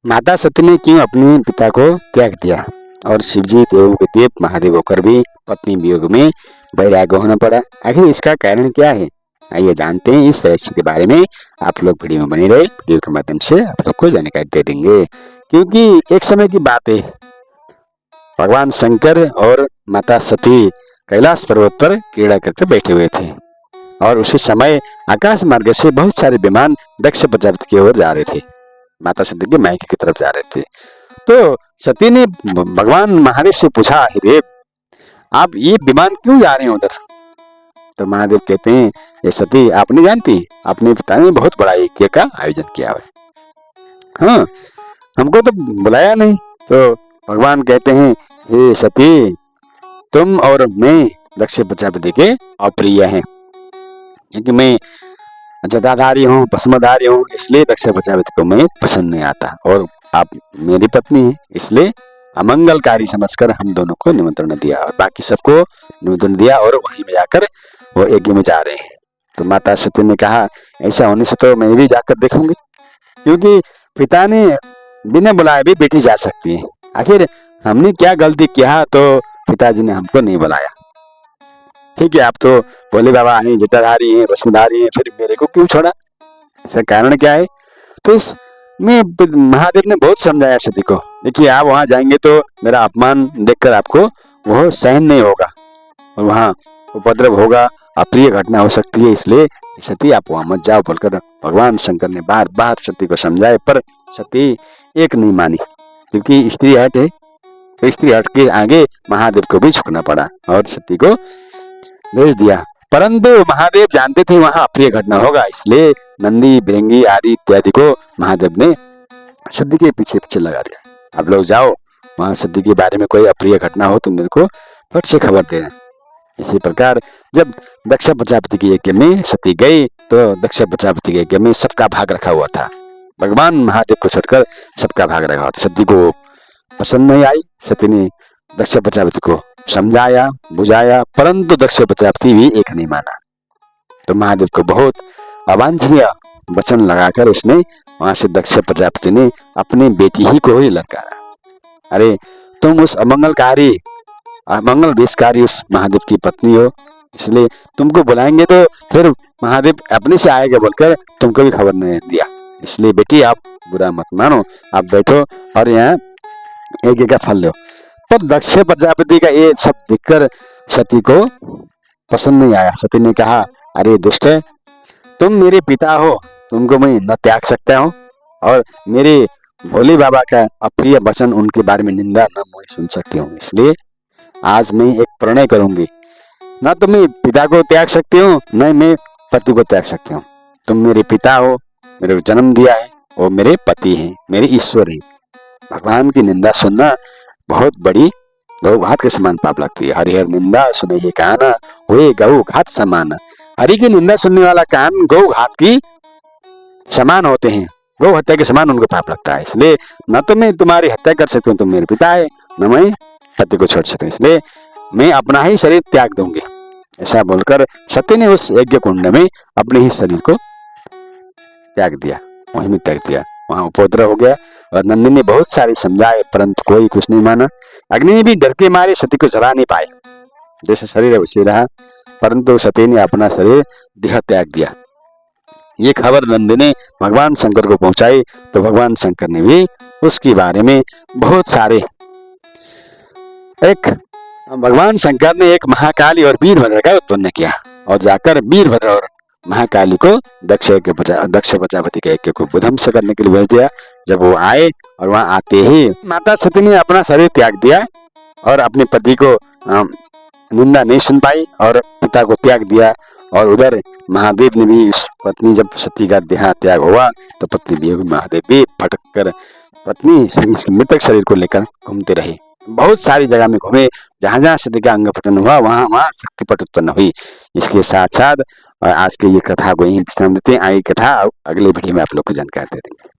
माता सती ने क्यों अपने पिता को त्याग दिया और शिवजी देवों के देव महादेव होकर भी पत्नी वियोग में वैराग्य होना पड़ा। आखिर इसका कारण क्या है? आइए जानते हैं इस रहस्य के बारे में। आप लोग वीडियो में बने रहे, वीडियो के माध्यम से आप लोग को जानकारी दे देंगे। क्योंकि एक समय की बात है, भगवान शंकर और माता सती कैलाश पर्वत पर क्रीड़ा करके बैठे हुए थे और उसी समय आकाश मार्ग से बहुत सारे विमान दक्ष प्रजापति की ओर जा रहे थे, माता सती के मायके की तरफ जा रहे थे। तो सती ने भगवान महादेव से पूछा, हे आप ये विमान क्यों जा रहे हैं उधर? तो महादेव कहते हैं, ये सती आप नहीं जानती, अपने पिता ने बहुत बड़ा यज्ञ का आयोजन किया है। हाँ, हमको तो बुलाया नहीं। तो भगवान कहते हैं, हे सती, तुम और मैं दक्ष प्रजापति के अप्रिय हैं, क्योंकि मैं जटाधारी हूँ, भस्मधारी हूँ, इसलिए दक्ष प्रजापति को मैं पसंद नहीं आता और आप मेरी पत्नी हैं, इसलिए अमंगलकारी समझकर हम दोनों को निमंत्रण दिया और बाकी सबको निमंत्रण दिया और वहीं में जाकर वो यज्ञ में जा रहे हैं। तो माता सती ने कहा, ऐसा होने से तो मैं भी जाकर देखूंगी, क्योंकि पिता ने बिना बुलाए भी बेटी जा सकती है। आखिर हमने क्या गलती किया तो पिताजी ने हमको नहीं बुलाया? ठीक है, आप तो भोले बाबा हैं, जटाधारी हैं, भस्मधारी हैं, फिर मेरे को क्यों छोड़ा? इसका कारण क्या है? तो इस में महादेव ने बहुत समझाया सती को, देखिए आप वहां जाएंगे तो मेरा अपमान देखकर आपको वो सहन नहीं होगा और वहां उपद्रव होगा, अप्रिय घटना हो सकती है, इसलिए सती आप वहां मत जाओ बोलकर भगवान शंकर ने बार बार सती को समझाए, पर सती एक नहीं मानी, क्योंकि स्त्री हट है। तो स्त्री हट के आगे महादेव को भी झुकना पड़ा और सती को भेज दिया। परंतु महादेव जानते थे वहां अप्रिय घटना होगा, इसलिए नंदी बिरंगी आदि इत्यादि को महादेव ने सती के पीछे पीछे लगा दिया। आप लोग जाओ, वहां सती के बारे में कोई अप्रिय घटना हो तो मेरे को फट से खबर देना। इसी प्रकार जब दक्ष प्रजापति के यज्ञ में सती गई तो दक्ष प्रजापति के यज्ञ में सबका भाग रखा हुआ था। भगवान महादेव को छोड़कर सबका भाग रखा हुआ था। सती को पसंद नहीं आई। सती ने दक्ष प्रजापति को समझाया, बुझाया, परंतु दक्ष प्रजापति भी एक नहीं माना। तो महादेव को बहुत अवांछनीय वचन लगाकर उसने वहां से दक्ष प्रजापति ने अपनी बेटी ही को ही ललकारा। अरे तुम उस अमंगल विषकारी उस महादेव की पत्नी हो, इसलिए तुमको बुलाएंगे तो फिर महादेव अपने से आएगा बोलकर तुमको भी खबर नहीं दिया। इसलिए बेटी आप बुरा मत मानो, आप बैठो और यहाँ यज्ञ का फल लो। पर दक्ष प्रजापति का ये सब देखकर सती को पसंद नहीं आया। सती ने कहा, अरे दुष्ट, तुम मेरे पिता हो, तुमको मैं न त्याग सकता हूँ और मेरे भोले बाबा का अप्रिय वचन, उनके बारे में निंदा न मैं सुन सकती हूँ। इसलिए आज मैं एक प्रणय करूंगी, न तो मैं पिता को त्याग सकती हूँ, न मैं पति को त्याग सकती हूँ। तुम मेरे पिता हो, मेरे को जन्म दिया है, वो मेरे पति हैं, मेरे ईश्वर हैं। भगवान की निंदा सुनना बहुत बड़ी गौ घात के समान पाप लगती है। हरिहर निंदा सुने ये काना, हुए गौ घात समान। हरि की निंदा सुनने वाला कान गौ घात की समान होते हैं, गौ हत्या के समान उनको पाप लगता है। इसलिए न तो मैं तुम्हारी हत्या कर सकती हूँ, तुम मेरे पिता है, न मैं पति को छोड़ सकती हूँ, इसलिए मैं अपना ही शरीर त्याग दूंगी। ऐसा बोलकर सती ने उस यज्ञ कुंड में अपने ही शरीर को त्याग दिया, वहीं में त्याग दिया। वहां उपद्रव हो गया और नंदी ने बहुत सारी समझाए, परंतु कोई कुछ नहीं माना। अग्नि भी डर के मारे सती को जला नहीं पाए, जैसे शरीर है वैसे रहा, परंतु सती ने अपना शरीर देह त्याग दिया। ये खबर नंदी ने भगवान शंकर को पहुंचाई, तो भगवान शंकर ने भी उसके बारे में बहुत सारे भगवान शंकर ने एक महाकाली और वीरभद्र का उत्पन्न किया और जाकर वीरभद्र और महाकाली को दक्ष प्रजापति के यज्ञ को ध्वंस करने के लिए भेज दिया। जब वो आए और वहां आते ही माता सती ने अपना शरीर त्याग दिया और अपने पति को निंदा नहीं सुन पाई और पिता को त्याग दिया। और उधर महादेव ने भी उस पत्नी, जब सती का देह त्याग हुआ तो पत्नी भी, महादेव भी भटक कर पत्नी मृतक शरीर को लेकर घूमते रहे। बहुत सारी जगह में घूमे, जहां जहां सती का अंग पतन हुआ वहां वहां शक्तिपट उत्पन्न हुई। इसके साथ साथ आज के ये कथा को यही विश्राम देते हैं। आगे कथा अगले वीडियो में आप लोग को जानकारी दे देंगे।